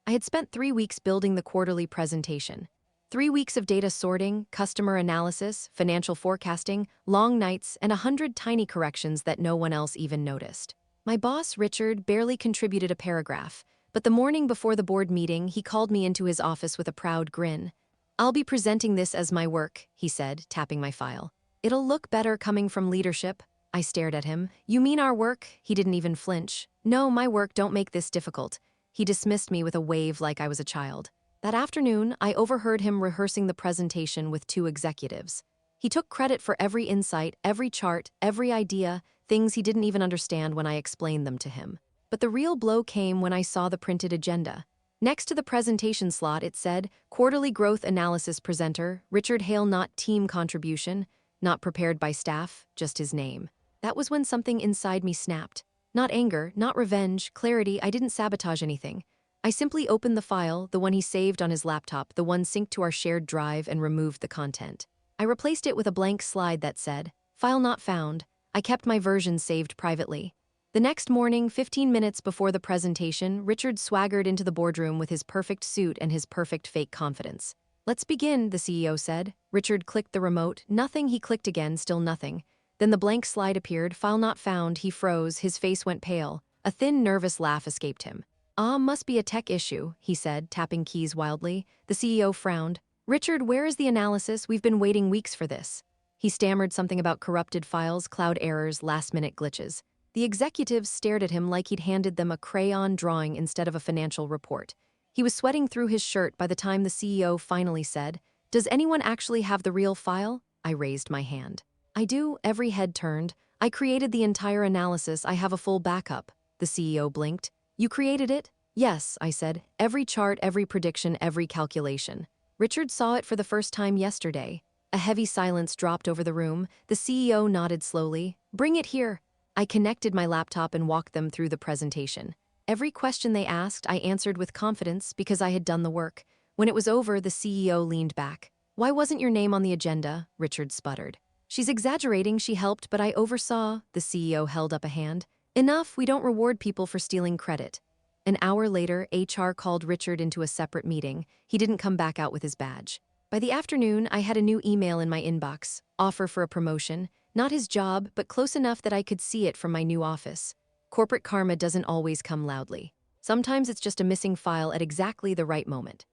I had spent 3 weeks building the quarterly presentation. 3 weeks of data sorting, customer analysis, financial forecasting, long nights, and 100 tiny corrections that no one else even noticed. My boss, Richard, barely contributed a paragraph, but the morning before the board meeting, he called me into his office with a proud grin. "I'll be presenting this as my work," he said, tapping my file. "It'll look better coming from leadership." I stared at him. "You mean our work?" He didn't even flinch. "No, my work, don't make this difficult." He dismissed me with a wave like I was a child. That afternoon, I overheard him rehearsing the presentation with 2 executives. He took credit for every insight, every chart, every idea, things he didn't even understand when I explained them to him. But the real blow came when I saw the printed agenda. Next to the presentation slot, it said, "Quarterly Growth Analysis Presenter, Richard Hale, not team contribution, not prepared by staff, just his name." That was when something inside me snapped. Not anger, not revenge, clarity. I didn't sabotage anything. I simply opened the file, the one he saved on his laptop, the one synced to our shared drive, and removed the content. I replaced it with a blank slide that said, "File not found." I kept my version saved privately. The next morning, 15 minutes before the presentation, Richard swaggered into the boardroom with his perfect suit and his perfect fake confidence. "Let's begin," the CEO said. Richard clicked the remote. Nothing. He clicked again, still nothing. Then the blank slide appeared. "File not found." He froze. His face went pale. A thin, nervous laugh escaped him. Must be a tech issue," he said, tapping keys wildly. The CEO frowned. "Richard, where is the analysis? We've been waiting weeks for this." He stammered something about corrupted files, cloud errors, last-minute glitches. The executives stared at him like he'd handed them a crayon drawing instead of a financial report. He was sweating through his shirt by the time the CEO finally said, "Does anyone actually have the real file?" I raised my hand. "I do." Every head turned. "I created the entire analysis. I have a full backup." The CEO blinked. "You created it?" "Yes," I said. "Every chart, every prediction, every calculation." Richard saw it for the first time yesterday. A heavy silence dropped over the room. The CEO nodded slowly. "Bring it here." I connected my laptop and walked them through the presentation. Every question they asked, I answered with confidence because I had done the work. When it was over, the CEO leaned back. "Why wasn't your name on the agenda?" Richard sputtered. "She's exaggerating. She helped, but I oversaw." The CEO held up a hand. "Enough. We don't reward people for stealing credit." An hour later, HR called Richard into a separate meeting. He didn't come back out with his badge. By the afternoon, I had a new email in my inbox. Offer for a promotion. Not his job, but close enough that I could see it from my new office. Corporate karma doesn't always come loudly. Sometimes it's just a missing file at exactly the right moment.